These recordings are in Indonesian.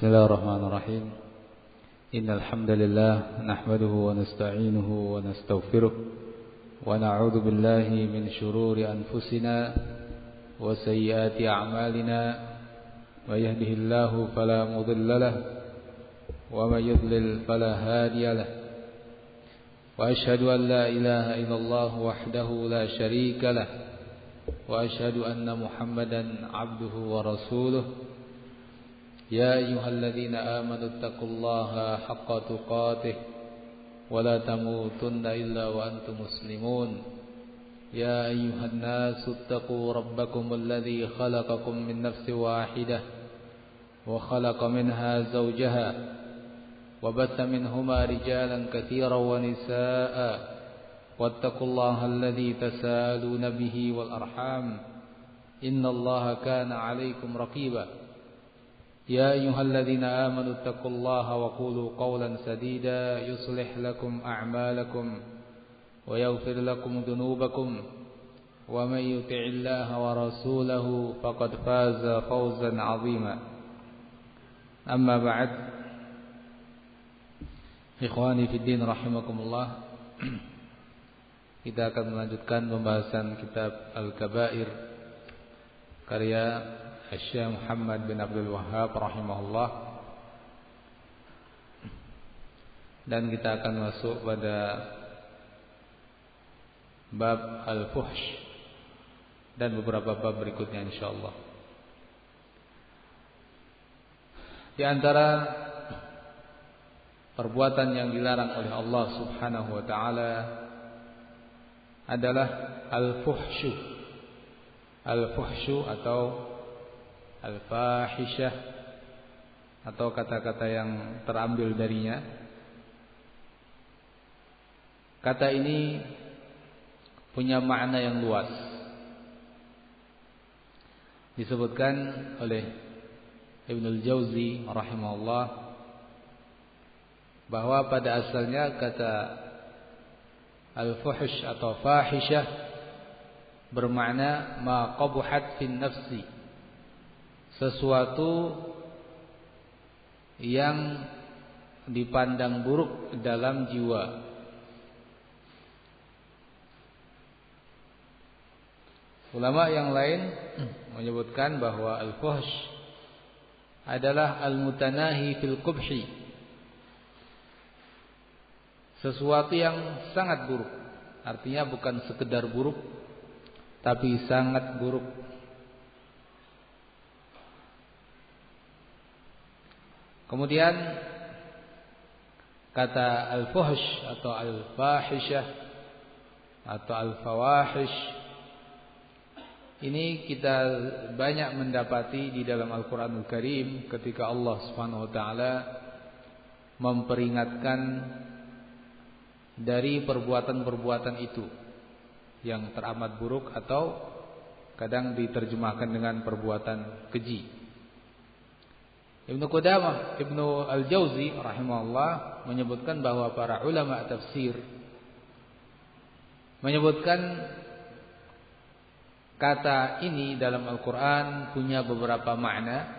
Bismillahirrahmanirrahim. Innal hamdalillah nahmaduhu wa nasta'inuhu wa nastaghfiruh wa na'udzu billahi min shururi anfusina wa sayyiati a'malina. May yahdihillahu fala mudilla lahu wa may yudlil fala hadiya lahu. Wa asyhadu an la ilaha illallah wahdahu la syarika lahu wa asyhadu anna Muhammadan 'abduhu wa rasuluh. يا أيها الذين آمنوا اتقوا الله حق تقاته ولا تموتن إلا وأنتم مسلمون. يا أيها الناس اتقوا ربكم الذي خلقكم من نفس واحدة وخلق منها زوجها وبث منهما رجالا كثيرا ونساء واتقوا الله الذي تساءلون به والأرحام إن الله كان عليكم رقيبا. يا أيها الذين آمنوا اتقوا الله وقولوا قولا سديدا يصلح لكم أعمالكم ويغفر لكم ذنوبكم ومن يطع الله ورسوله فقد فاز فوزا عظيما. أما بعد، إخواني في الدين rahimakumullah, kita akan melanjutkan pembahasan kitab Al-Kabair karya Syekh Muhammad bin Abdul Wahhab rahimahullah. Dan kita akan masuk pada bab al-fuhsh dan beberapa bab berikutnya insyaallah. Di antara perbuatan yang dilarang oleh Allah Subhanahu wa taala adalah al-fuhsyu. Al-fuhsyu atau al-fahisyah atau kata-kata yang terambil darinya. Kata ini punya makna yang luas. Disebutkan oleh Ibnul Jauzi rahimahullah bahwa pada asalnya kata al-fuhsh atau fahisyah bermakna ma qabuhat fin nafsi, sesuatu yang dipandang buruk dalam jiwa. Ulama yang lain menyebutkan bahwa al-fuhsh adalah al-mutanahi fil qubhi, sesuatu yang sangat buruk. Artinya bukan sekedar buruk, tapi sangat buruk. Kemudian kata al-fuhsh atau al-fahisyah atau al-fawahish ini kita banyak mendapati di dalam Al-Qur'anul Karim ketika Allah Subhanahu wa taala memperingatkan dari perbuatan-perbuatan itu yang teramat buruk atau kadang diterjemahkan dengan perbuatan keji. Ibnu Qudamah, Ibnu Al-Jauzi rahimahullah menyebutkan bahwa para ulama tafsir menyebutkan kata ini dalam Al-Quran punya beberapa makna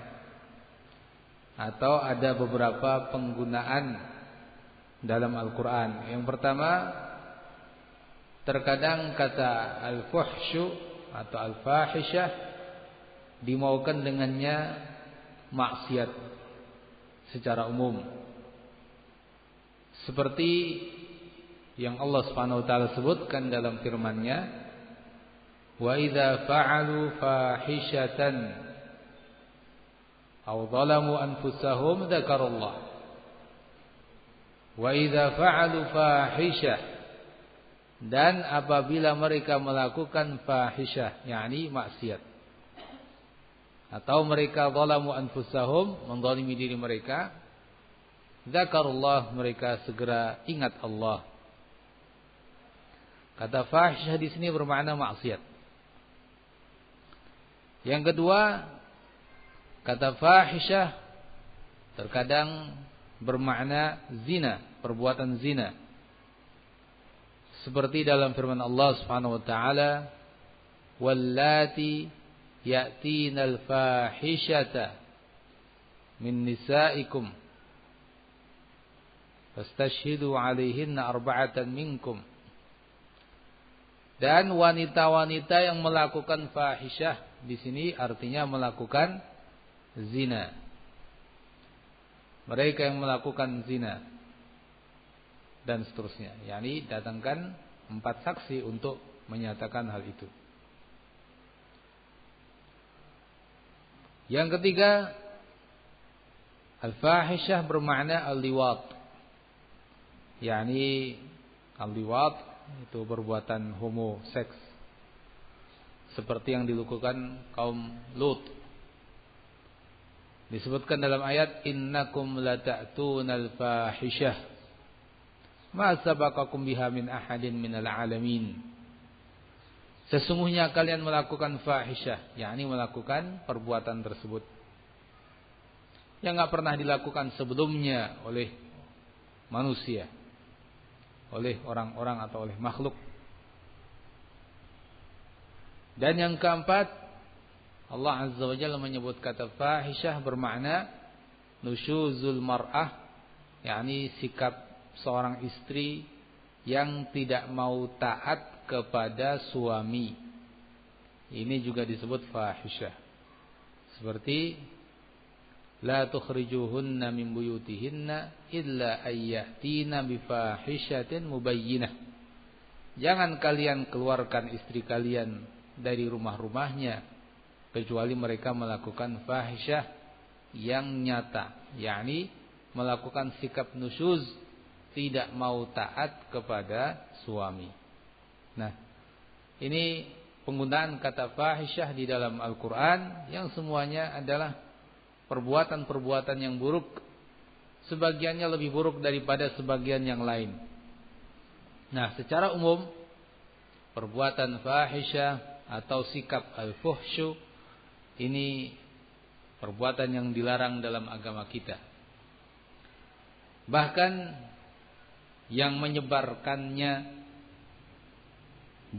atau ada beberapa penggunaan dalam Al-Quran. Yang pertama, terkadang kata al-fuhsyu atau al-fahisyah dimaukan dengannya maksiat secara umum, seperti yang Allah Subhanahu wa taala sebutkan dalam firman-Nya, wa idza fa'alu fahishatan aw zalamu anfusahum dzakarullah. Wa idza fa'alu fahisyah, dan apabila mereka melakukan fahisyah, yakni maksiat, atau mereka zalamu anfusahum, menzalimi diri mereka, dzakarullah, mereka segera ingat Allah. Kata fahisyah di sini bermakna maksiat. Yang kedua, kata fahisyah terkadang bermakna zina, perbuatan zina. Seperti dalam firman Allah Subhanahu wa taala, wallati ya'tinal fahishata min nisaikum fastashhidu 'alaihinna arba'atan minkum. Dan wanita-wanita yang melakukan fahisyah di sini artinya melakukan zina. Mereka yang melakukan zina dan seterusnya. Yani datangkan 4 saksi untuk menyatakan hal itu. Yang ketiga, al-fahisyah bermakna al-liwat. Yani al-liwat itu perbuatan homoseks seperti yang dilakukan kaum Lut. Disebutkan dalam ayat innakum lata'tunal fahisyah ma sabaqakum biha min ahadin minal alamin. Sesungguhnya kalian melakukan fahisyah, yakni melakukan perbuatan tersebut yang enggak pernah dilakukan sebelumnya oleh manusia, oleh orang-orang atau oleh makhluk. Dan yang keempat, Allah Azza wa Jalla menyebut kata fahisyah bermakna nusyuzul mar'ah, yakni sikap seorang istri yang tidak mau taat kepada suami. Ini juga disebut fahisyah. Seperti la tukhrijuhunna min buyutihinna illa ayyatina bifahishatin mubayyinah. Jangan kalian keluarkan istri kalian dari rumah-rumahnya kecuali mereka melakukan fahisyah yang nyata, yakni melakukan sikap nusyuz, tidak mau taat kepada suami. Nah, ini penggunaan kata fahisyah di dalam Al-Qur'an yang semuanya adalah perbuatan-perbuatan yang buruk, sebagiannya lebih buruk daripada sebagian yang lain. Nah, secara umum perbuatan fahisyah atau sikap al-fuhsyu ini perbuatan yang dilarang dalam agama kita. Bahkan yang menyebarkannya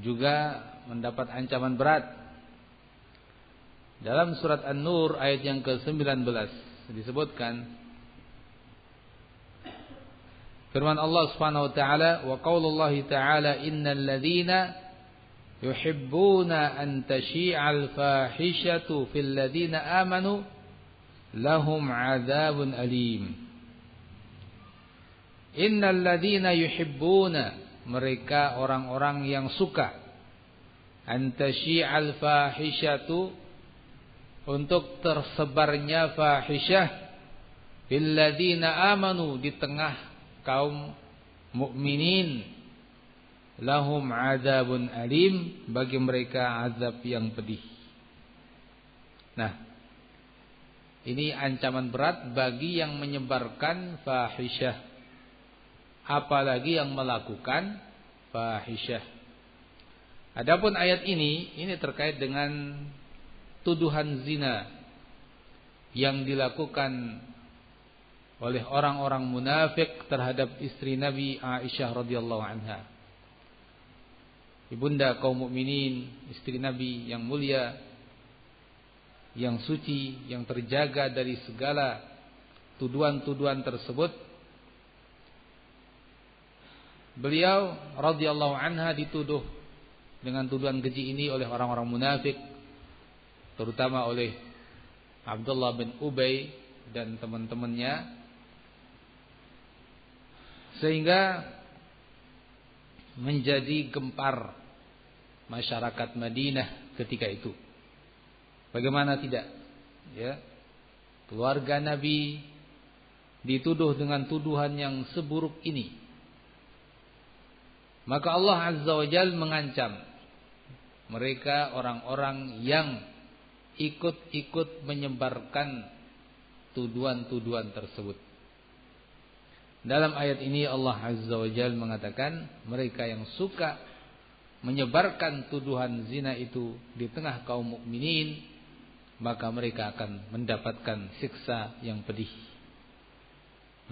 juga mendapat ancaman berat. Dalam surat An-Nur ayat yang ke-19 disebutkan firman Allah Subhanahu wa taala, wa qaulullahi taala innal ladzina yuhibbuna an tashi'al fahishatu fil ladzina amanu lahum 'adzabun alim. Innal ladzina yuhibbuna, mereka orang-orang yang suka an tashi'al fahishatu, untuk tersebarnya fahisyah fil ladzina amanu, di tengah kaum mukminin, lahum adzabun alim, bagi mereka azab yang pedih. Nah, ini ancaman berat bagi yang menyebarkan fahisyah, apalagi yang melakukan fahisyah. Adapun ayat ini terkait dengan tuduhan zina yang dilakukan oleh orang-orang munafik terhadap istri Nabi Aisyah radhiyallahu anha, ibunda kaum mukminin, istri Nabi yang mulia, yang suci, yang terjaga dari segala tuduhan-tuduhan tersebut. Beliau radhiyallahu anha dituduh dengan tuduhan keji ini oleh orang-orang munafik, terutama oleh Abdullah bin Ubay dan teman-temannya, sehingga menjadi gempar masyarakat Madinah ketika itu. Bagaimana tidak, ya, keluarga Nabi dituduh dengan tuduhan yang seburuk ini. Maka Allah Azza wa Jalla mengancam mereka, orang-orang yang ikut-ikut menyebarkan tuduhan-tuduhan tersebut. Dalam ayat ini Allah Azza wa Jalla mengatakan mereka yang suka menyebarkan tuduhan zina itu di tengah kaum mukminin, maka mereka akan mendapatkan siksa yang pedih.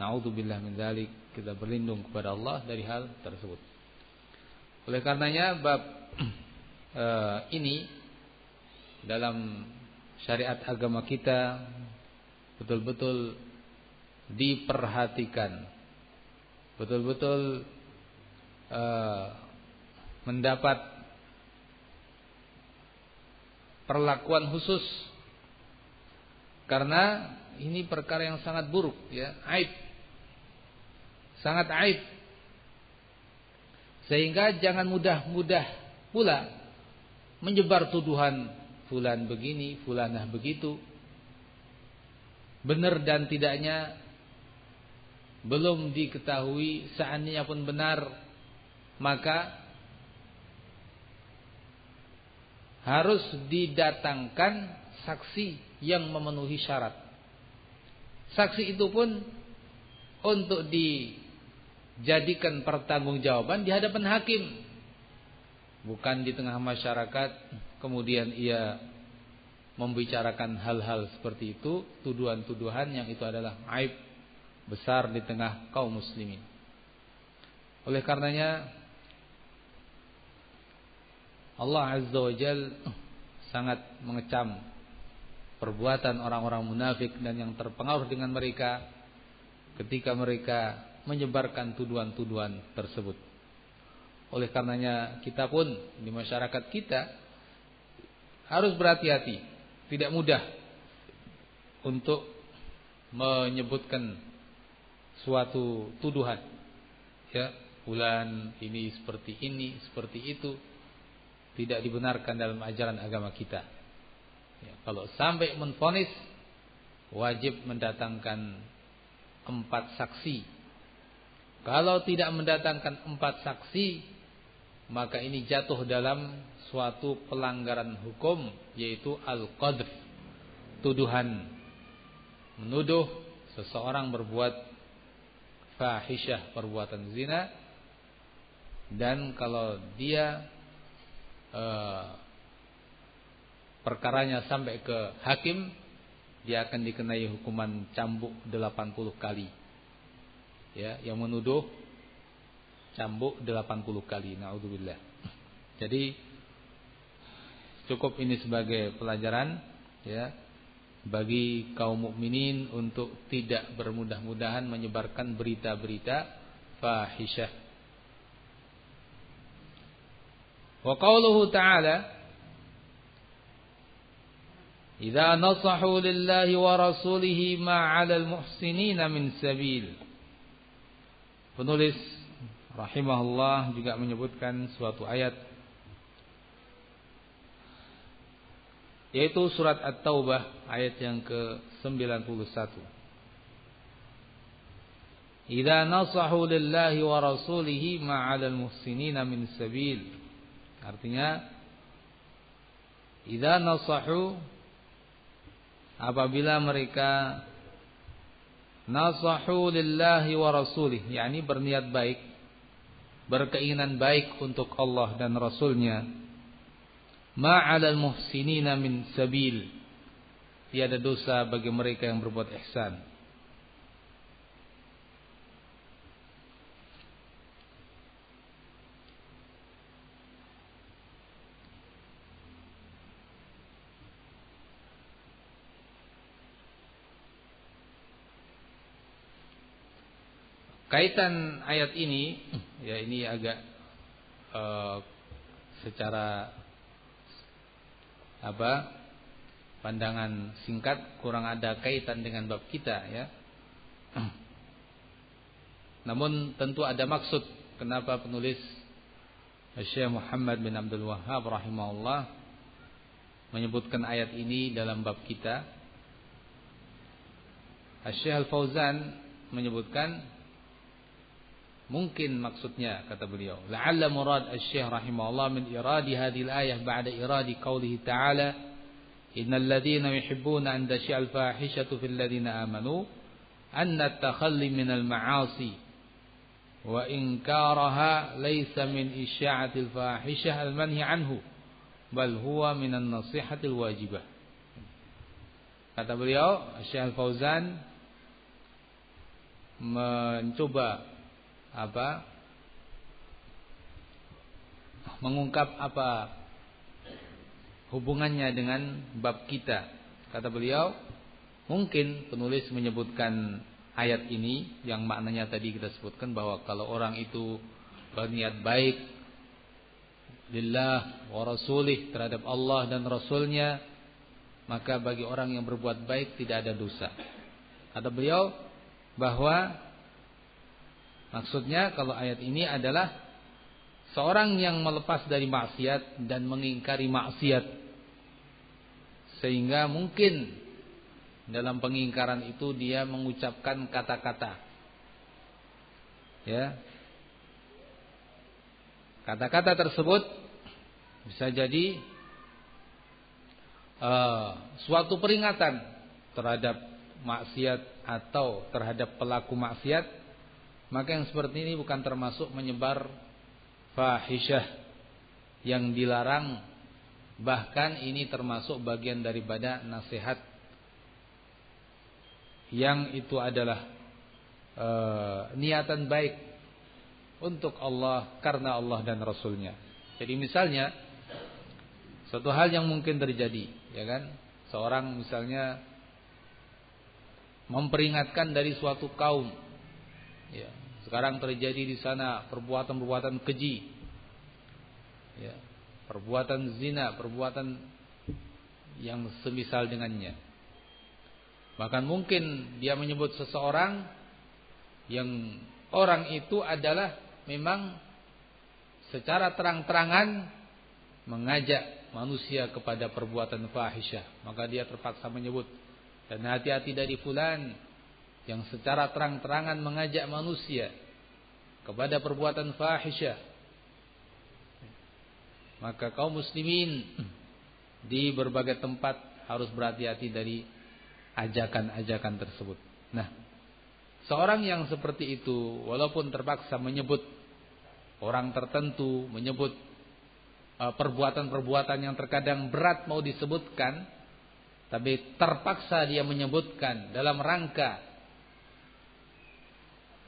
Na'udzubillah min dzalik, kita berlindung kepada Allah dari hal tersebut. Oleh karenanya bab ini dalam syariat agama kita betul-betul diperhatikan, betul-betul mendapat perlakuan khusus, karena ini perkara yang sangat buruk, ya, aib, sangat aib. Sehingga jangan mudah-mudah pula menyebar tuduhan fulan begini, fulanah begitu. Benar dan tidaknya belum diketahui, seandainya pun benar, maka harus didatangkan saksi yang memenuhi syarat. Saksi itu pun untuk dijadikan pertanggungjawaban di hadapan hakim, bukan di tengah masyarakat kemudian ia membicarakan hal-hal seperti itu, tuduhan-tuduhan yang itu adalah aib besar di tengah kaum muslimin. Oleh karenanya Allah Azza wa Jal sangat mengecam perbuatan orang-orang munafik dan yang terpengaruh dengan mereka ketika mereka menyebarkan tuduhan-tuduhan tersebut. Oleh karenanya kita pun di masyarakat kita harus berhati-hati, tidak mudah untuk menyebutkan suatu tuduhan, ya, fulan ini, seperti itu, tidak dibenarkan dalam ajaran agama kita. Ya, kalau sampai menvonis, wajib mendatangkan 4 saksi. Kalau tidak mendatangkan 4 saksi, maka ini jatuh dalam suatu pelanggaran hukum, yaitu al-qadhf, tuduhan, menuduh seseorang berbuat fahisyah, perbuatan zina, dan kalau dia perkaranya sampai ke hakim, dia akan dikenai hukuman cambuk 80 kali. Ya, yang menuduh cambuk 80 kali. Naudzubillah. Jadi cukup ini sebagai pelajaran, ya, bagi kaum mukminin untuk tidak bermudah-mudahan menyebarkan berita-berita fahisyah. Wa qauluhu ta'ala, idza nasahu lillahi wa rasulihi ma 'alal muhsinina min sabil. Penulis rahimahullah juga menyebutkan suatu ayat, yaitu surat At-Taubah ayat yang ke-91. Idza nasahu lillahi wa rasulihi ma 'alal muhsinina min sabil. Artinya, idza nasahu, apabila mereka nasahu lillahi wa rasulih, yakni berniat baik, berkeinginan baik untuk Allah dan Rasulnya, ma'alal muhsinina min sabil, tiada dosa bagi mereka yang berbuat ihsan. Kaitan ayat ini, ya, ini agak secara pandangan singkat kurang ada kaitan dengan bab kita, ya. Namun tentu ada maksud kenapa penulis Syekh Muhammad bin Abdul Wahhab rahimahullah menyebutkan ayat ini dalam bab kita. Syekh Al-Fauzan menyebutkan, mungkin maksudnya, kata beliau, la'alla murad asy-syekh rahimahullah min iradi hadhil ayah ba'da iradi qaulihi ta'ala innal ladzina yuhibbuna an tashi'al fahishatu fil ladzina amanu anna at-takhalli minal ma'asi wa inkaraha laysa min isya'atil fahishah al-manhi anhu bal huwa minan nasihatil wajibah. Kata beliau, Syekh Al-Fauzan mencoba mengungkap apa hubungannya dengan bab kita. Kata beliau, Mungkin penulis menyebutkan ayat ini yang maknanya tadi kita sebutkan, bahwa kalau orang itu berniat baik lillah wa rasulih, terhadap Allah dan Rasulnya, maka bagi orang yang berbuat baik tidak ada dosa. Kata beliau bahwa maksudnya kalau ayat ini adalah seorang yang melepas dari maksiat dan mengingkari maksiat, sehingga mungkin dalam pengingkaran itu dia mengucapkan kata-kata, ya, kata-kata tersebut bisa jadi suatu peringatan terhadap maksiat atau terhadap pelaku maksiat, maka yang seperti ini bukan termasuk menyebar fahisyah yang dilarang. Bahkan ini termasuk bagian daripada nasihat yang itu adalah niatan baik untuk Allah, karena Allah dan Rasulnya. Jadi misalnya suatu hal yang mungkin terjadi, ya kan, seorang misalnya memperingatkan dari suatu kaum, ya, sekarang terjadi di sana perbuatan-perbuatan keji, ya, perbuatan zina, perbuatan yang semisal dengannya. Bahkan mungkin dia menyebut seseorang yang orang itu adalah memang secara terang-terangan mengajak manusia kepada perbuatan fahisyah, maka dia terpaksa menyebut, dan hati-hati dari fulan yang secara terang-terangan mengajak manusia kepada perbuatan fahisyah. Maka kaum muslimin di berbagai tempat harus berhati-hati dari ajakan-ajakan tersebut. Nah, seorang yang seperti itu walaupun terpaksa menyebut orang tertentu, menyebut perbuatan-perbuatan yang terkadang berat mau disebutkan, tapi terpaksa dia menyebutkan dalam rangka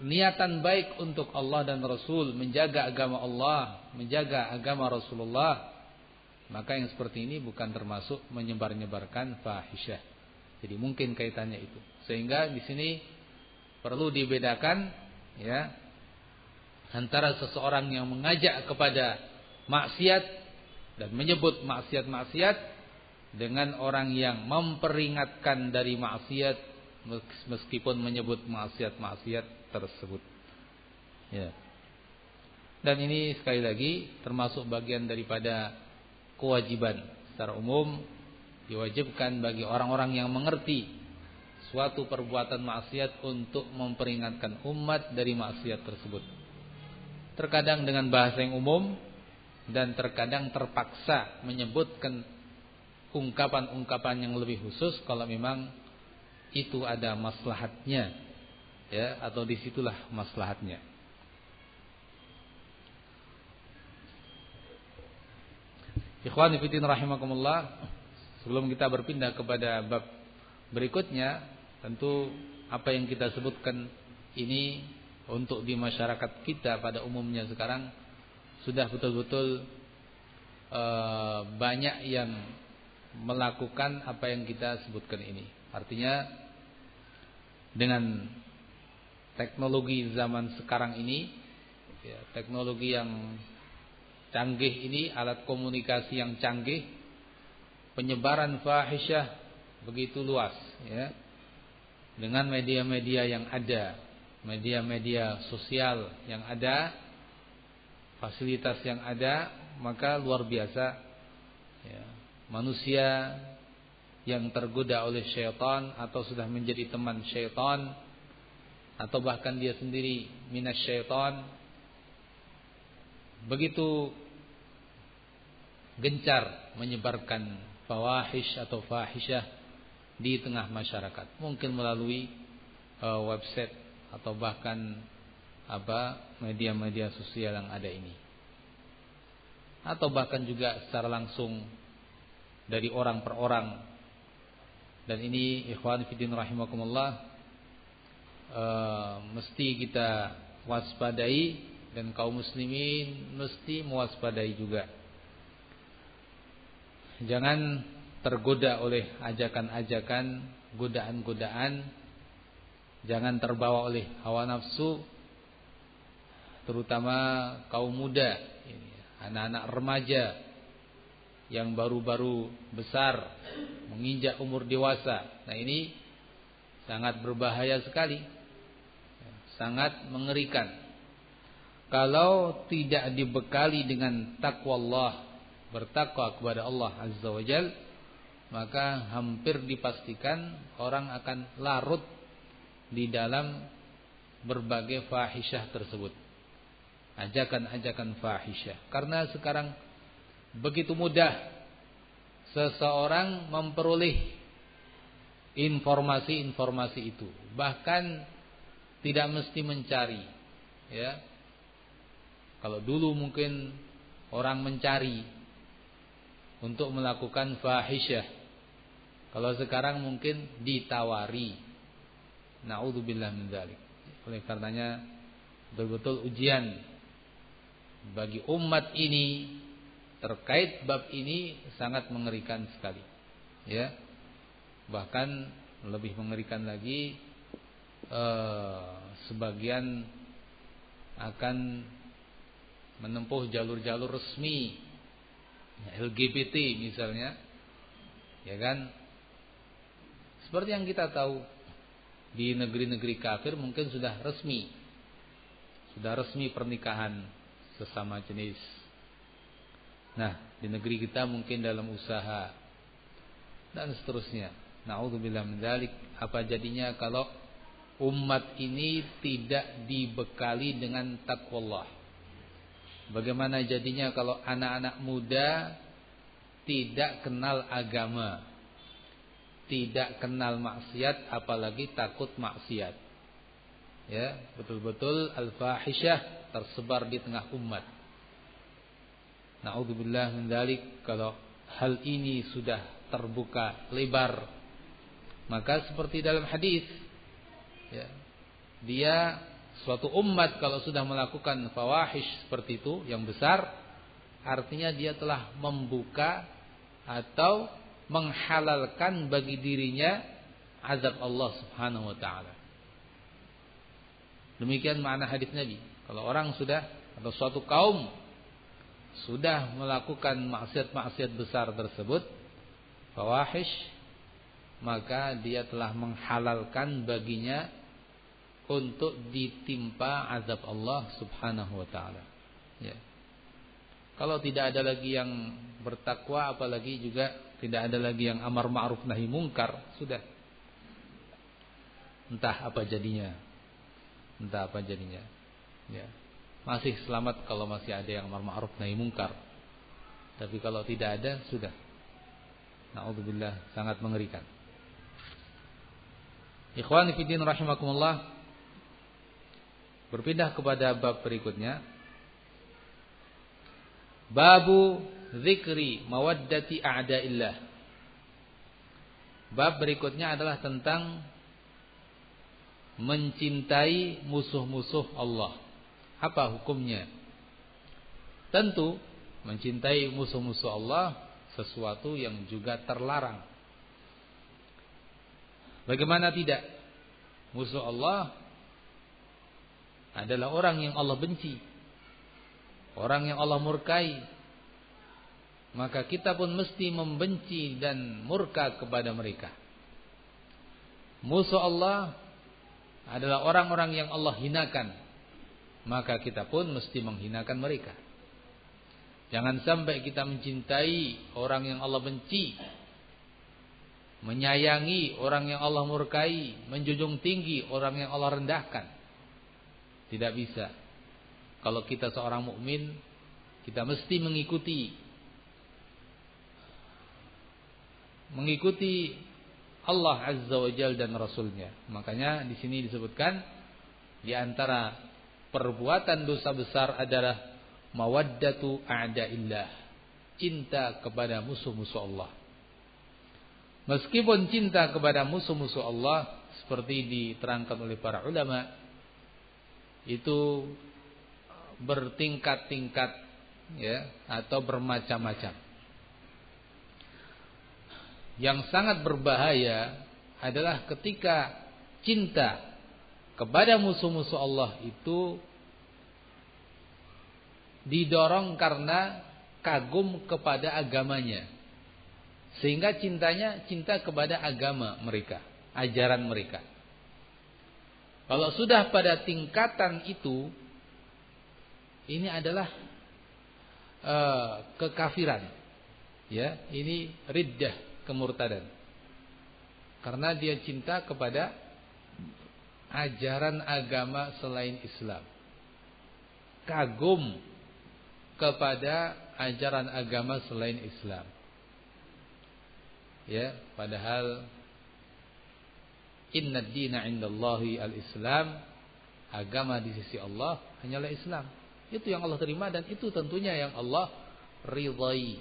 niatan baik untuk Allah dan Rasul, menjaga agama Allah, menjaga agama Rasulullah, maka yang seperti ini bukan termasuk menyebar-nyebarkan fahisyah. Jadi mungkin kaitannya itu. Sehingga di sini perlu dibedakan, ya, antara seseorang yang mengajak kepada maksiat dan menyebut maksiat-maksiat dengan orang yang memperingatkan dari maksiat meskipun menyebut maksiat-maksiat tersebut. Ya. Dan ini sekali lagi termasuk bagian daripada kewajiban secara umum, diwajibkan bagi orang-orang yang mengerti suatu perbuatan maksiat untuk memperingatkan umat dari maksiat tersebut. Terkadang dengan bahasa yang umum dan terkadang terpaksa menyebutkan ungkapan-ungkapan yang lebih khusus kalau memang itu ada maslahatnya, ya, atau disitulah maslahatnya. Ikhwani fillah rahimakumullah, sebelum kita berpindah kepada bab berikutnya, tentu apa yang kita sebutkan ini untuk di masyarakat kita pada umumnya sekarang sudah betul-betul banyak yang melakukan apa yang kita sebutkan ini. Artinya dengan teknologi zaman sekarang ini, ya, teknologi yang canggih ini, alat komunikasi yang canggih, penyebaran fahisyah begitu luas, ya, dengan media-media yang ada, media-media sosial yang ada, fasilitas yang ada, maka luar biasa, ya, manusia yang tergoda oleh syaitan atau sudah menjadi teman syaitan atau bahkan dia sendiri minas syaitan begitu gencar menyebarkan fawahish atau fahisyah di tengah masyarakat, mungkin melalui website atau bahkan media-media sosial yang ada ini, atau bahkan juga secara langsung dari orang per orang. Dan ini ikhwan fillah rahimakumullah, mesti kita waspadai, dan kaum muslimin mesti mewaspadai juga. Jangan tergoda oleh ajakan-ajakan godaan-godaan, jangan terbawa oleh hawa nafsu, terutama kaum muda, anak-anak remaja yang baru-baru besar, menginjak umur dewasa. Nah, ini sangat berbahaya sekali, sangat mengerikan. Kalau tidak dibekali dengan takwa Allah, bertakwa kepada Allah Azza wa Jal, maka hampir dipastikan orang akan larut di dalam berbagai fahisyah tersebut, ajakan-ajakan fahisyah. Karena sekarang begitu mudah seseorang memperoleh informasi-informasi itu, bahkan tidak mesti mencari, ya. Kalau dulu mungkin orang mencari untuk melakukan fahisyah, kalau sekarang mungkin ditawari. Na'udzubillah min dzalik. Oleh karenanya betul-betul ujian bagi umat ini terkait bab ini sangat mengerikan sekali, ya. Bahkan lebih mengerikan lagi, sebagian akan menempuh jalur-jalur resmi, LGBT misalnya, ya kan. Seperti yang kita tahu, di negeri-negeri kafir mungkin sudah resmi pernikahan sesama jenis. Nah, di negeri kita mungkin dalam usaha dan seterusnya. Na'udzubillah min dzalik. Apa jadinya kalau umat ini tidak dibekali dengan taqwallah? Bagaimana jadinya kalau anak-anak muda tidak kenal agama, tidak kenal maksiat, apalagi takut maksiat? Ya, betul-betul al-fahisyah tersebar di tengah umat. Na'udzubillah min dzalik. Kalau hal ini sudah terbuka lebar, maka seperti dalam hadis, ya, dia suatu umat kalau sudah melakukan fawahish seperti itu yang besar, artinya dia telah membuka atau menghalalkan bagi dirinya azab Allah Subhanahu wa taala. Demikian makna hadis Nabi. Kalau orang sudah, atau suatu kaum sudah melakukan maksiat-maksiat besar tersebut, fawahish, maka dia telah menghalalkan baginya untuk ditimpa azab Allah Subhanahu wa taala. Ya. Kalau tidak ada lagi yang bertakwa, apalagi juga tidak ada lagi yang amar ma'ruf nahi mungkar, sudah. Entah apa jadinya. Ya. Masih selamat kalau masih ada yang amar ma'ruf nahi mungkar. Tapi kalau tidak ada, sudah. Na'udzubillah, sangat mengerikan. Ikhwani fiddin rahimakumullah. Berpindah kepada bab berikutnya. Babu zikri mawaddati a'da'illah. Bab berikutnya adalah tentang mencintai musuh-musuh Allah. Apa hukumnya? Tentu mencintai musuh-musuh Allah sesuatu yang juga terlarang. Bagaimana tidak? Musuh Allah adalah orang yang Allah benci, orang yang Allah murkai. Maka kita pun mesti membenci dan murka kepada mereka. Musuh Allah adalah orang-orang yang Allah hinakan, maka kita pun mesti menghinakan mereka. Jangan sampai kita mencintai orang yang Allah benci, menyayangi orang yang Allah murkai, menjunjung tinggi orang yang Allah rendahkan. Tidak bisa. Kalau kita seorang mukmin, kita mesti mengikuti Allah Azza wa Jalla dan Rasulnya. Makanya di sini disebutkan di antara perbuatan dosa besar adalah mawaddatu a'da'illah, cinta kepada musuh-musuh Allah. Meskipun cinta kepada musuh-musuh Allah seperti diterangkan oleh para ulama, itu bertingkat-tingkat, ya, atau bermacam-macam. Yang sangat berbahaya adalah ketika cinta kepada musuh-musuh Allah itu didorong karena kagum kepada agamanya. Sehingga cintanya cinta kepada agama mereka, ajaran mereka. Kalau sudah pada tingkatan itu, ini adalah kekafiran. Ya, ini riddah, kemurtadan. Karena dia cinta kepada ajaran agama selain Islam. Kagum kepada ajaran agama selain Islam. Ya, padahal inna ad-dina 'indallahi al-Islam, agama di sisi Allah hanyalah Islam. Itu yang Allah terima dan itu tentunya yang Allah ridhai.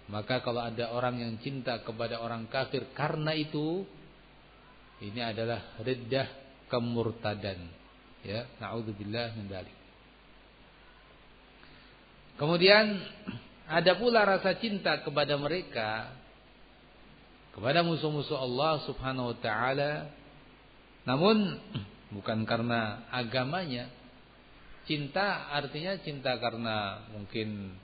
Maka kalau ada orang yang cinta kepada orang kafir karena itu, ini adalah riddah, kemurtadan. Ya, na'udzubillah min dzalik. Kemudian ada pula rasa cinta kepada mereka, kepada musuh-musuh Allah Subhanahu wa taala, namun bukan karena agamanya. Cinta artinya cinta karena mungkin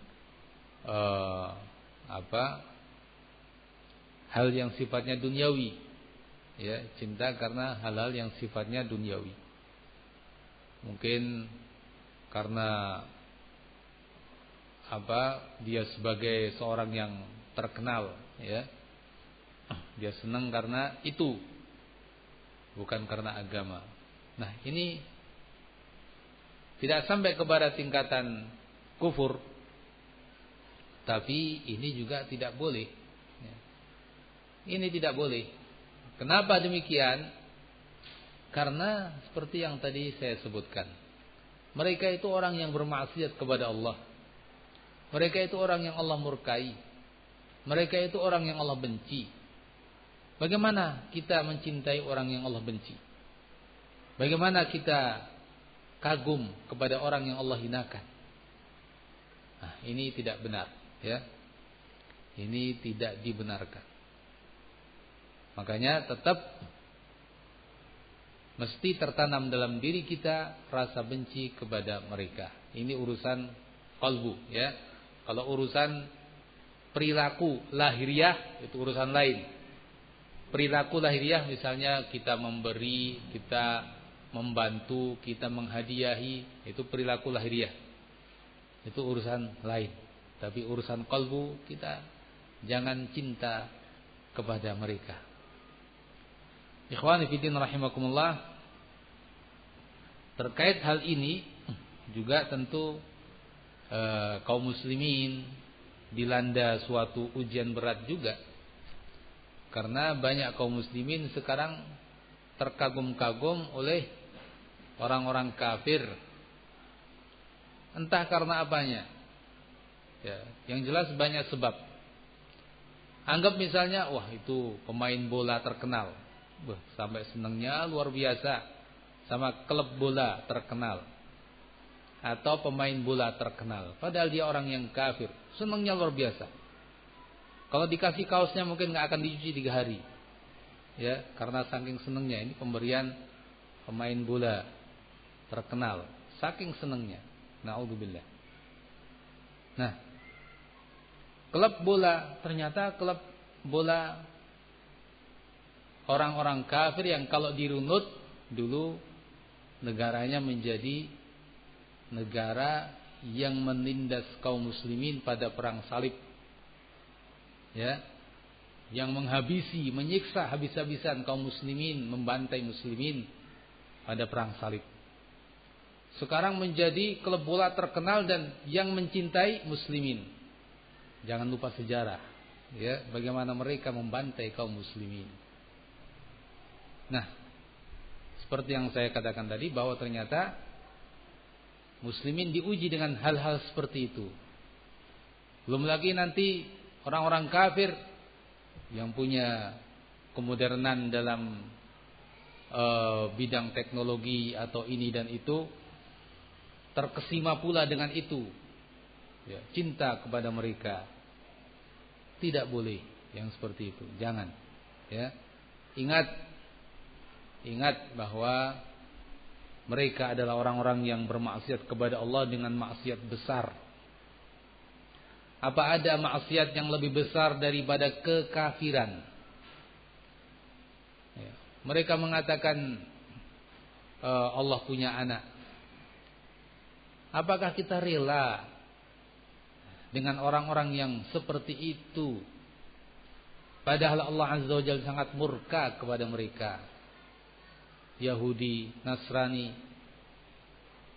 hal yang sifatnya duniawi. Ya, cinta karena hal-hal yang sifatnya duniawi. Mungkin karena dia sebagai seorang yang terkenal, ya. Dia senang karena itu, bukan karena agama. Nah, ini tidak sampai kepada tingkatan kufur, tapi ini juga tidak boleh. Ya. Ini tidak boleh. Kenapa demikian? Karena seperti yang tadi saya sebutkan, mereka itu orang yang bermaksiat kepada Allah. Mereka itu orang yang Allah murkai. Mereka itu orang yang Allah benci. Bagaimana kita mencintai orang yang Allah benci? Bagaimana kita kagum kepada orang yang Allah hinakan? Nah, ini tidak benar, ya. Ini tidak dibenarkan. Makanya tetap mesti tertanam dalam diri kita rasa benci kepada mereka. Ini urusan qalbu, ya. Kalau urusan perilaku lahiriah itu urusan lain. Perilaku lahiriah misalnya kita memberi, kita membantu, kita menghadiahi, itu perilaku lahiriah. Itu urusan lain. Tapi urusan qalbu kita jangan cinta kepada mereka. Ikhwani fillah rahimakumullah, terkait hal ini juga tentu kaum muslimin dilanda suatu ujian berat juga. Karena banyak kaum muslimin sekarang terkagum-kagum oleh orang-orang kafir. Entah karena apanya. Ya, yang jelas banyak sebab. Anggap misalnya, wah itu pemain bola terkenal. Wah, sampai senangnya luar biasa sama klub bola terkenal. Atau pemain bola terkenal, padahal dia orang yang kafir, senangnya luar biasa. Kalau dikasih kaosnya mungkin nggak akan dicuci 3 hari, ya, karena saking senangnya. Ini pemberian pemain bola terkenal, saking senangnya. Na'udzubillah. Nah, klub bola ternyata klub bola orang-orang kafir yang kalau dirunut dulu negaranya menjadi negara yang menindas kaum muslimin pada perang salib, ya, yang menghabisi, menyiksa habis-habisan kaum muslimin, membantai muslimin pada perang salib. Sekarang menjadi klub bola terkenal dan yang mencintai muslimin. Jangan lupa sejarah, ya, bagaimana mereka membantai kaum muslimin. Nah, seperti yang saya katakan tadi, bahwa ternyata muslimin diuji dengan hal-hal seperti itu. Belum lagi nanti orang-orang kafir yang punya kemodernan dalam bidang teknologi atau ini dan itu, terkesima pula dengan itu, ya, cinta kepada mereka. Tidak boleh yang seperti itu, jangan. Ya. Ingat bahwa mereka adalah orang-orang yang bermaksiat kepada Allah dengan maksiat besar. Apa ada maksiat yang lebih besar daripada kekafiran? Ya. Mereka mengatakan Allah punya anak. Apakah kita rela dengan orang-orang yang seperti itu? Padahal Allah Azza wa Jalla sangat murka kepada mereka. Yahudi, Nasrani.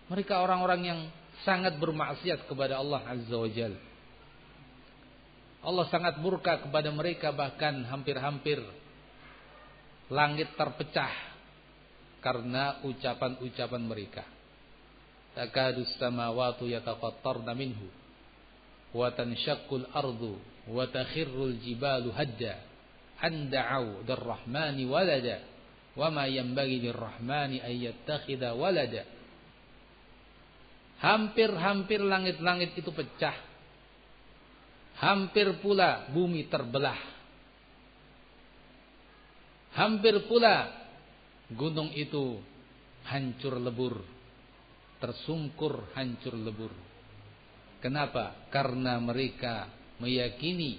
Mereka orang-orang yang sangat bermaksiat kepada Allah Azza wa Jalla. Allah sangat murka kepada mereka, bahkan hampir-hampir langit terpecah karena ucapan-ucapan mereka. Takadus samawati yatafattarna minhu wa tanshaqqul ardu wa takhirrul jibalu hadda an da'u darrahmani walada wa ma yanbaghi lirrahmani an yattakhidha walada. Hampir-hampir langit-langit itu pecah. Hampir pula bumi terbelah. Hampir pula gunung itu hancur lebur, tersungkur hancur lebur. Kenapa? Karena mereka meyakini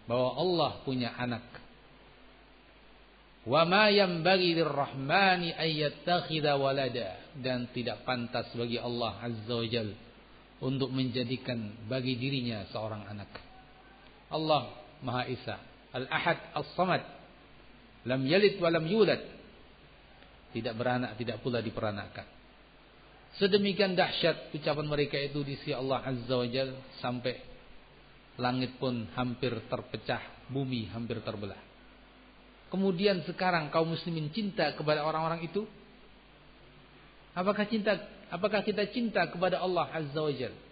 bahwa Allah punya anak. Wa ma yanbaghi lirrahmani an yattakhidha walada, dan tidak pantas bagi Allah Azza wa Jalla untuk menjadikan bagi dirinya seorang anak. Allah Maha Esa, Al-Ahad As-Samad, lam yalid wa lam yulad, tidak beranak, tidak pula diperanakkan. Sedemikian dahsyat ucapan mereka itu di sisi Allah Azza wa Jalla, sampai langit pun hampir terpecah, bumi hampir terbelah. Kemudian sekarang kaum muslimin cinta kepada orang-orang itu? Apakah kita cinta kepada Allah Azza wa Jalla?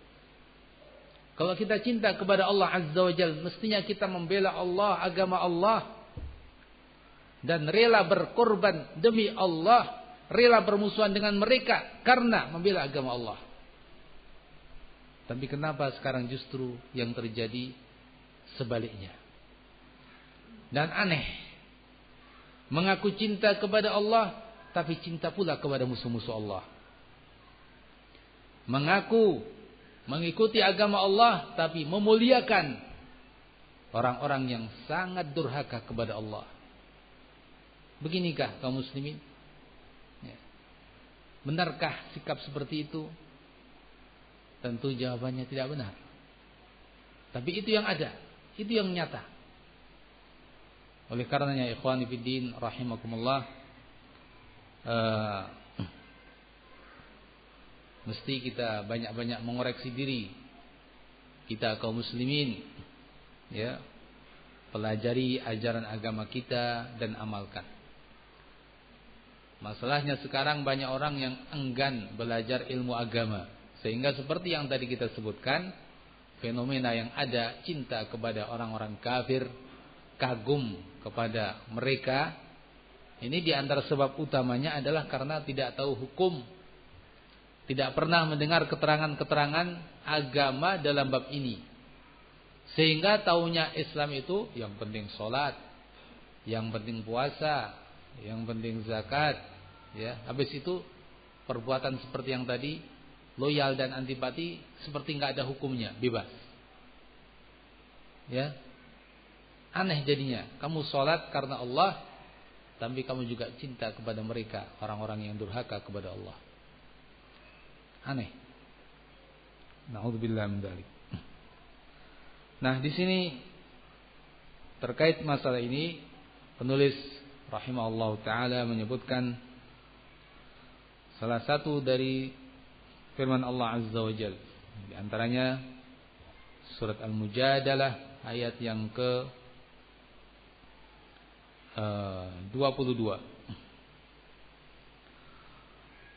Kalau kita cinta kepada Allah Azza wa Jalla, mestinya kita membela Allah, agama Allah, dan rela berkorban demi Allah, rela bermusuhan dengan mereka karena membela agama Allah. Tapi kenapa sekarang justru yang terjadi sebaliknya? Dan aneh, mengaku cinta kepada Allah, tapi cinta pula kepada musuh-musuh Allah. Mengaku mengikuti agama Allah, tapi memuliakan orang-orang yang sangat durhaka kepada Allah. Beginikah kaum muslimin? Benarkah sikap seperti itu? Tentu jawabannya tidak benar. Tapi itu yang ada, itu yang nyata. Oleh karenanya ikhwani fiddin rahimakumullah, mesti kita banyak-banyak mengoreksi diri kita kaum muslimin, ya, pelajari ajaran agama kita dan amalkan. Masalahnya sekarang banyak orang yang enggan belajar ilmu agama, sehingga seperti yang tadi kita sebutkan, fenomena yang ada, cinta kepada orang-orang kafir, kagum kepada mereka. Ini di antara sebab utamanya adalah karena tidak tahu hukum, tidak pernah mendengar keterangan-keterangan agama dalam bab ini, sehingga taunya Islam itu yang penting sholat, yang penting puasa, yang penting zakat, ya. Habis itu perbuatan seperti yang tadi, loyal dan antipati, seperti nggak ada hukumnya, bebas. Ya, aneh jadinya. Kamu sholat karena Allah, tapi kamu juga cinta kepada mereka, orang-orang yang durhaka kepada Allah. Aneh. Na'udzubillah min dzalik. Nah, di sini terkait masalah ini, penulis rahimahullah ta'ala menyebutkan salah satu dari firman Allah Azza wa Jalla. Di antaranya surat Al-Mujadalah ayat yang ke 22.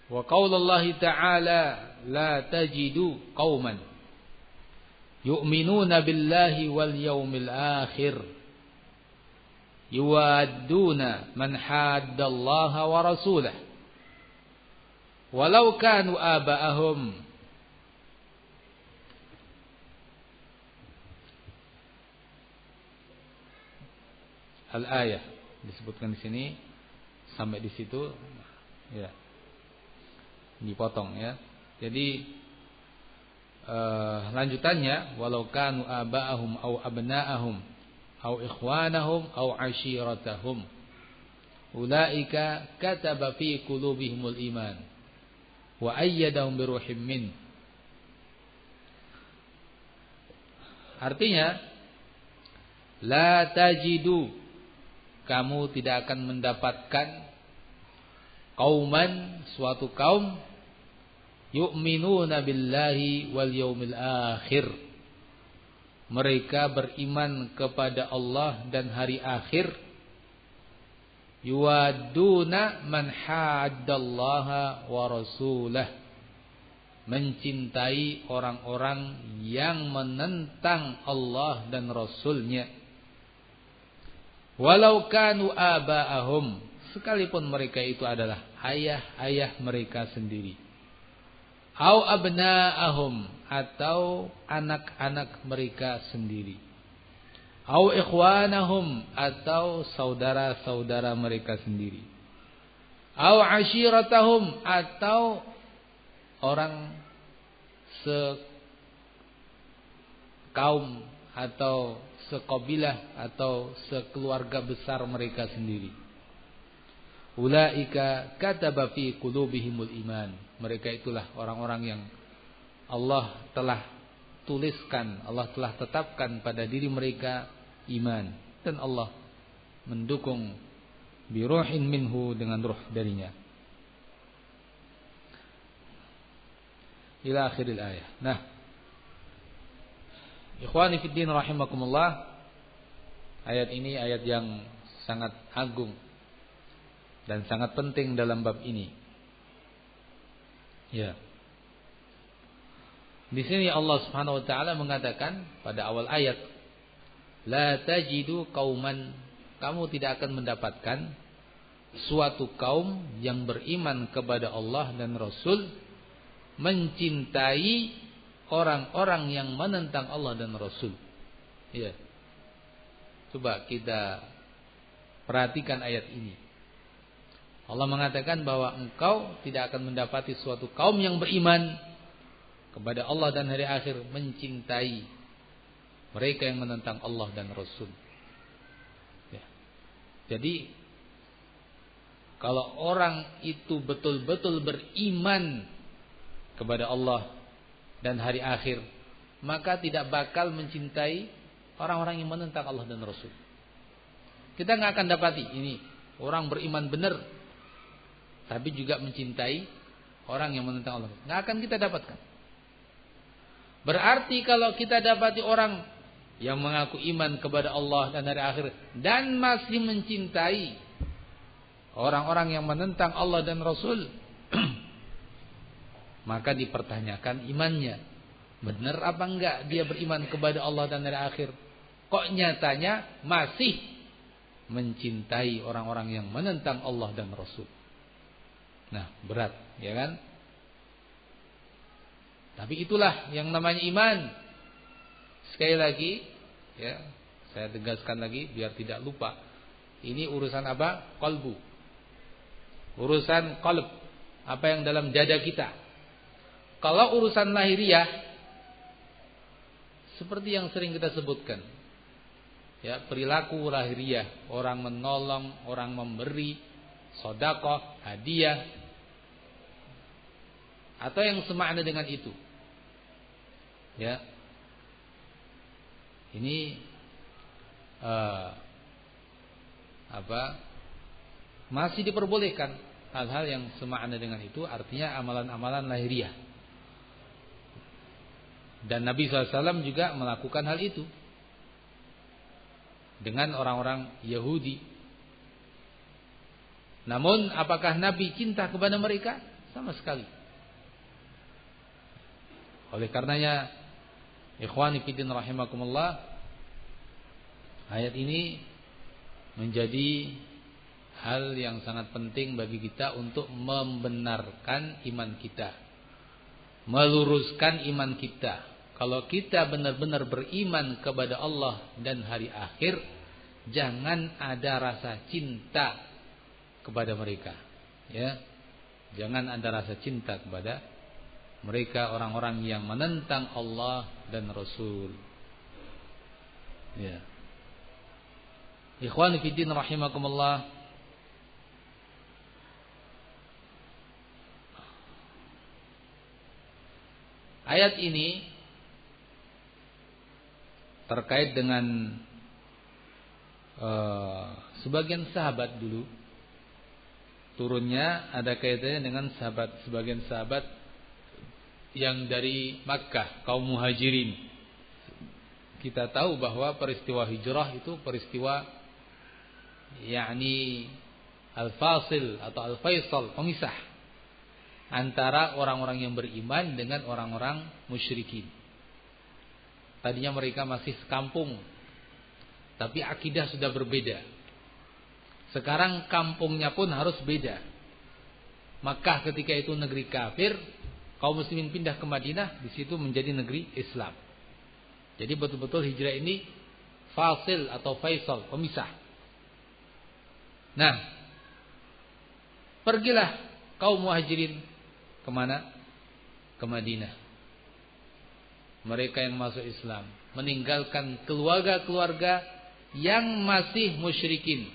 Wa qaulullahi ta'ala la tajidu qauman yu'minuna billahi wal yawmil akhir yuwadduna man haddallaha wa rasulah walau kanu aba'ahum al-ayah. disebutkan di sini sampai di situ ya. Dipotong ya. Jadi lanjutannya walau kanu aba'ahum au abna'ahum au ikhwanahum au ashiratahum ulaika kataba fi qulubihimul iman wa ayyadahum biruhim min. Artinya la tajidu, kamu tidak akan mendapatkan qauman, suatu kaum, yu'minuna billahi wal yaumil akhir, mereka beriman kepada Allah dan hari akhir, yuwaduna man haddallaha wa rasulah, mencintai orang-orang yang menentang Allah dan Rasulnya, walau kanu aba'ahum, sekalipun mereka itu adalah ayah-ayah mereka sendiri, au abna'ahum, atau anak-anak mereka sendiri, au ikhwanahum, atau saudara-saudara mereka sendiri, au ashiratahum, atau orang sekaum atau sekabilah atau sekeluarga besar mereka sendiri. Ulaika kataba fi qulubihimul iman, mereka itulah orang-orang yang Allah telah tuliskan, Allah telah tetapkan pada diri mereka iman, dan Allah mendukung biruhin minhu, dengan ruh darinya. Ila akhiril ayah. Nah, ikhwani fiddin rahimakumullah, ayat ini ayat yang sangat agung dan sangat penting dalam bab ini. Ya. Di sini Allah Subhanahu wa taala mengatakan pada awal ayat, la tajidu qauman, kamu tidak akan mendapatkan suatu kaum yang beriman kepada Allah dan Rasul, mencintai orang-orang yang menentang Allah dan Rasul. Ya. Coba kita perhatikan ayat ini. Allah mengatakan bahwa engkau tidak akan mendapati suatu kaum yang beriman kepada Allah dan hari akhir mencintai mereka yang menentang Allah dan Rasul. Ya. Jadi kalau orang itu betul-betul beriman kepada Allah dan hari akhir, maka tidak bakal mencintai orang-orang yang menentang Allah dan Rasul. Kita nggak akan dapati ini orang beriman benar tapi juga mencintai orang yang menentang Allah. Nggak akan kita dapatkan. Berarti kalau kita dapati orang yang mengaku iman kepada Allah dan hari akhir dan masih mencintai orang-orang yang menentang Allah dan Rasul, maka dipertanyakan imannya. Benar apa enggak dia beriman kepada Allah dan hari akhir? Kok nyatanya masih mencintai orang-orang yang menentang Allah dan Rasul? Nah, berat, ya kan? Tapi itulah yang namanya iman. Sekali lagi, ya, saya tegaskan lagi biar tidak lupa. Ini urusan apa? Qalbu. Urusan qalb. Apa yang dalam dada kita. Kalau urusan lahiriah, seperti yang sering kita sebutkan, ya, perilaku lahiriah, orang menolong, orang memberi, sedekah, hadiah, atau yang semakna dengan itu, ya, ini masih diperbolehkan hal-hal yang semakna dengan itu, artinya amalan-amalan lahiriah. Dan Nabi SAW juga melakukan hal itu dengan orang-orang Yahudi. Namun apakah Nabi cinta kepada mereka? Sama sekali. Oleh karenanya, ikhwani fiddin rahimakumullah, ayat ini menjadi hal yang sangat penting bagi kita untuk membenarkan iman kita, meluruskan iman kita. Kalau kita benar-benar beriman kepada Allah dan hari akhir, jangan ada rasa cinta kepada mereka. Ya, jangan ada rasa cinta kepada mereka, orang-orang yang menentang Allah dan Rasul. Ya. Ikhwan fillah rahimakumullah. Ayat ini terkait dengan sebagian sahabat dulu. Turunnya ada kaitannya dengan sebagian sahabat yang dari Makkah, kaum Muhajirin. Kita tahu bahwa peristiwa hijrah itu peristiwa yakni al-fasil atau al-faisal, pemisah antara orang-orang yang beriman dengan orang-orang musyrikin. Tadinya mereka masih sekampung, tapi akidah sudah berbeda. Sekarang kampungnya pun harus beda. Makkah ketika itu negeri kafir, kaum muslimin pindah ke Madinah, di situ menjadi negeri Islam. Jadi betul-betul hijrah ini fasil atau faisal, pemisah. Nah, pergilah kaum Muhajirin kemana? Ke Madinah. Mereka yang masuk Islam meninggalkan keluarga-keluarga yang masih musyrikin.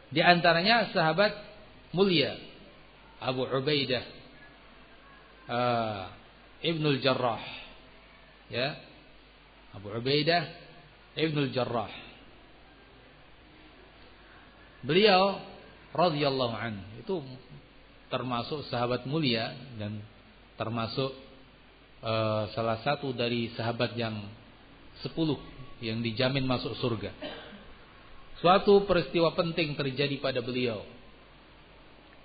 Di antaranya sahabat mulia Abu Ubaidah Ibnul Jarrah. Ya, Abu Ubaidah Ibnul Jarrah. Beliau radhiyallahu anhu itu termasuk sahabat mulia dan termasuk salah satu dari sahabat yang 10 yang dijamin masuk surga. Suatu peristiwa penting terjadi pada beliau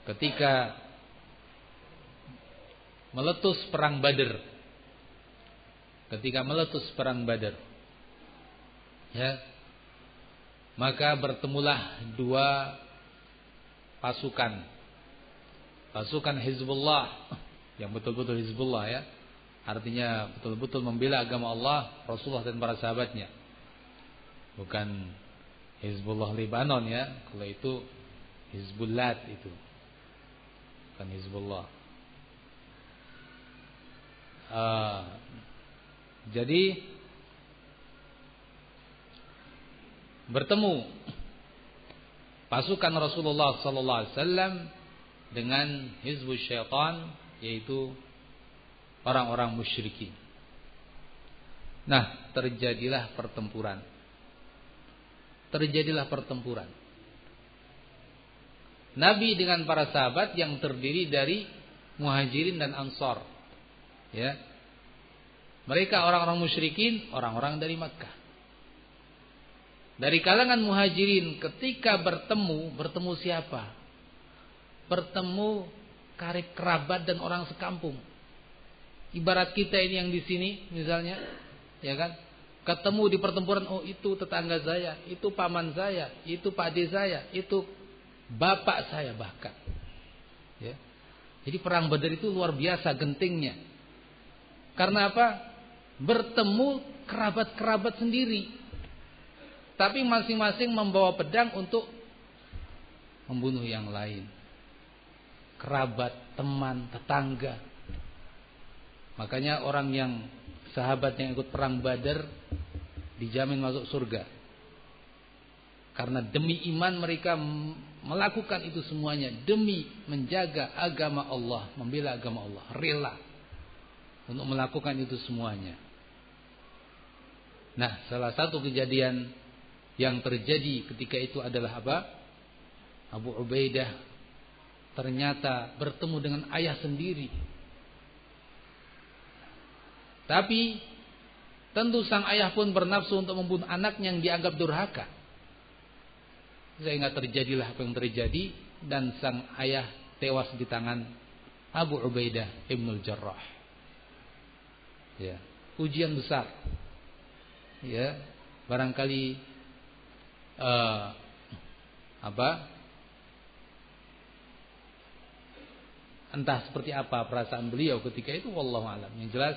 ketika meletus perang Badar. Ketika meletus perang Badar, ya, maka bertemulah dua pasukan. Pasukan Hizbullah yang betul-betul Hizbullah, ya. Artinya betul-betul membela agama Allah, Rasulullah dan para sahabatnya. Bukan Hizbullah Lebanon, ya. Kalau itu Hizbullah itu. Bukan Hizbullah. Jadi bertemu pasukan Rasulullah sallallahu alaihi wasallam dengan Hizbus Syaitan, yaitu orang-orang musyrikin. Nah, terjadilah pertempuran. Nabi dengan para sahabat yang terdiri dari Muhajirin dan Ansar. Ya. Mereka orang-orang musyrikin, orang-orang dari Makkah. Dari kalangan Muhajirin ketika bertemu siapa? Bertemu karib kerabat dan orang sekampung. Ibarat kita ini yang di sini misalnya, ya kan? Ketemu di pertempuran, oh itu tetangga saya, itu paman saya, itu pakde saya, itu bapak saya bahkan. Ya. Jadi perang Badar itu luar biasa gentingnya. Karena apa? Bertemu kerabat-kerabat sendiri. Tapi masing-masing membawa pedang untuk membunuh yang lain. Kerabat, teman, tetangga. Makanya orang yang sahabat yang ikut perang Badar dijamin masuk surga. Karena demi iman mereka melakukan itu semuanya. Demi menjaga agama Allah, membela agama Allah. Rela untuk melakukan itu semuanya. Nah, salah satu kejadian yang terjadi ketika itu adalah apa? Abu Ubaidah ternyata bertemu dengan ayah sendiri. Tapi tentu sang ayah pun bernafsu untuk membunuh anaknya yang dianggap durhaka. Sehingga terjadilah apa yang terjadi dan sang ayah tewas di tangan Abu Ubaidah Ibnul Jarrah. Ya, ujian besar. Ya, barangkali entah seperti apa perasaan beliau ketika itu, wallahu alam. Yang jelas,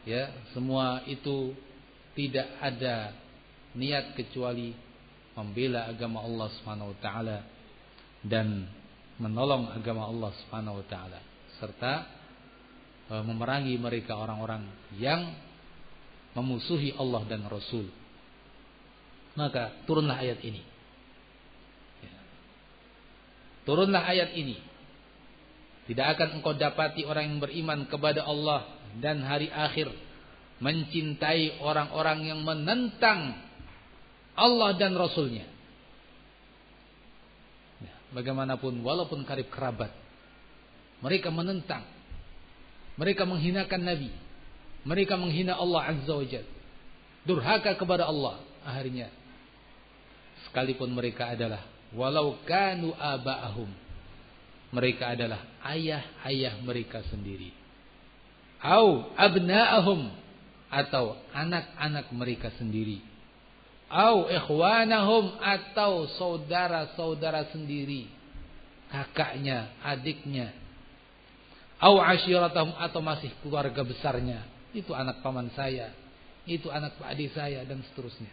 ya, semua itu tidak ada niat kecuali membela agama Allah Subhanahu wa taala dan menolong agama Allah Subhanahu wa taala serta memerangi mereka orang-orang yang memusuhi Allah dan Rasul. Maka turunlah ayat ini. Turunlah ayat ini. Tidak akan engkau dapati orang yang beriman kepada Allah dan hari akhir mencintai orang-orang yang menentang Allah dan Rasulnya. Bagaimanapun, walaupun karib kerabat, mereka menentang, mereka menghinakan Nabi, mereka menghina Allah Azza wa Jalla, durhaka kepada Allah. Akhirnya, sekalipun mereka adalah walau kanu aba'ahum, mereka adalah ayah-ayah mereka sendiri, au abna'ahum, atau anak-anak mereka sendiri, au ikhwanahum, atau saudara-saudara sendiri, kakaknya, adiknya, au asyiratahum, atau masih keluarga besarnya, itu anak paman saya, itu anak pak adik saya, dan seterusnya.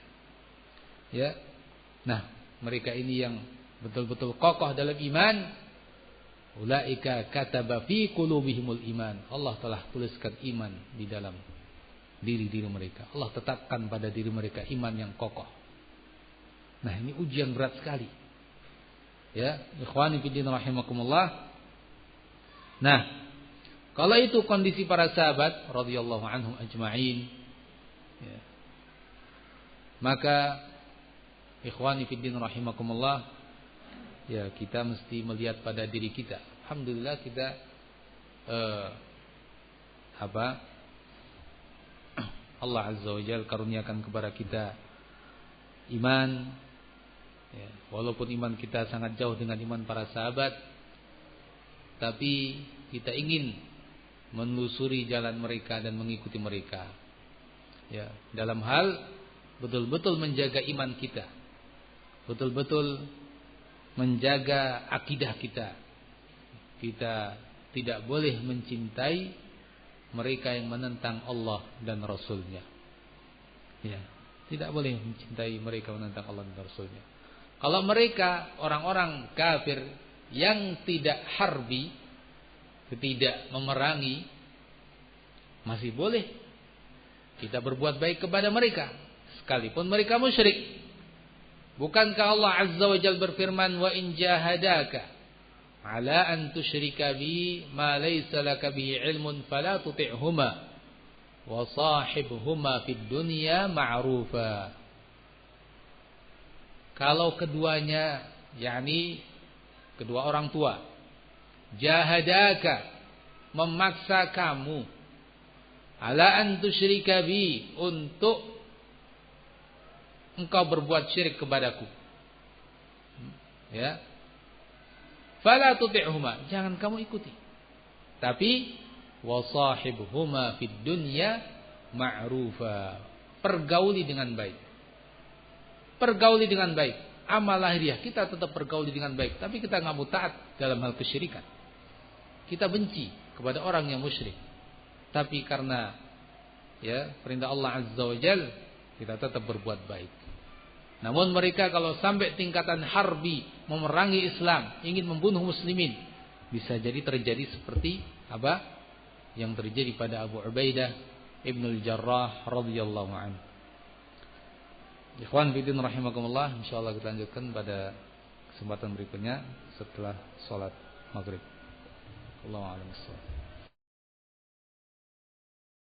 Ya. Nah, mereka ini yang betul-betul kokoh dalam iman. Ulaika kataba fi qulubihimul iman. Allah telah tuliskan iman di dalam diri-diri mereka. Allah tetapkan pada diri mereka iman yang kokoh. Nah, ini ujian berat sekali. Ya, ikhwani fillah rahimakumullah. Nah, kalau itu kondisi para sahabat radhiyallahu anhum ajma'in, ya, maka ikhwani fillah rahimakumullah, ya, kita mesti melihat pada diri kita. Alhamdulillah kita Allah Azza wa Jalla karuniakan kepada kita iman, ya, walaupun iman kita sangat jauh dengan iman para sahabat, tapi kita ingin menelusuri jalan mereka dan mengikuti mereka, ya, dalam hal betul-betul menjaga iman kita, betul-betul menjaga akidah kita. Kita tidak boleh mencintai mereka yang menentang Allah dan Rasulnya. Ya, tidak boleh mencintai mereka menentang Allah dan Rasulnya. Kalau mereka orang-orang kafir yang tidak harbi, tidak memerangi, masih boleh kita berbuat baik kepada mereka, sekalipun mereka musyrik. Bukankah Allah Azza wa Jalla berfirman, wa in jahadaka ala an tusyrika bi ma laysa laka bihi ilmun fala tuti'huma wa sahibhuma fid dunya ma'rufa. Kalau keduanya, yakni kedua orang tua, jahadaka, memaksa kamu, ala an tusyrika bi, untuk engkau berbuat syirik kepadaku, ya, fala tuti'huma, jangan kamu ikuti. Tapi wasahibhuma fid dunya ma'rufa, pergauli dengan baik. Pergauli dengan baik. Amal lahiriah kita tetap pergauli dengan baik, tapi kita enggak mau taat dalam hal kesyirikan. Kita benci kepada orang yang musyrik. Tapi karena, ya, perintah Allah Azza wa Jalla, kita tetap berbuat baik. Namun mereka kalau sampai tingkatan harbi, memerangi Islam, ingin membunuh muslimin, bisa jadi terjadi seperti apa yang terjadi pada Abu Ubaidah Ibnul Jarrah radhiyallahu anhu. Ikhwan fillah rahimakumullah, insyaallah kita lanjutkan pada kesempatan berikutnya setelah salat maghrib. Allahu a'lam.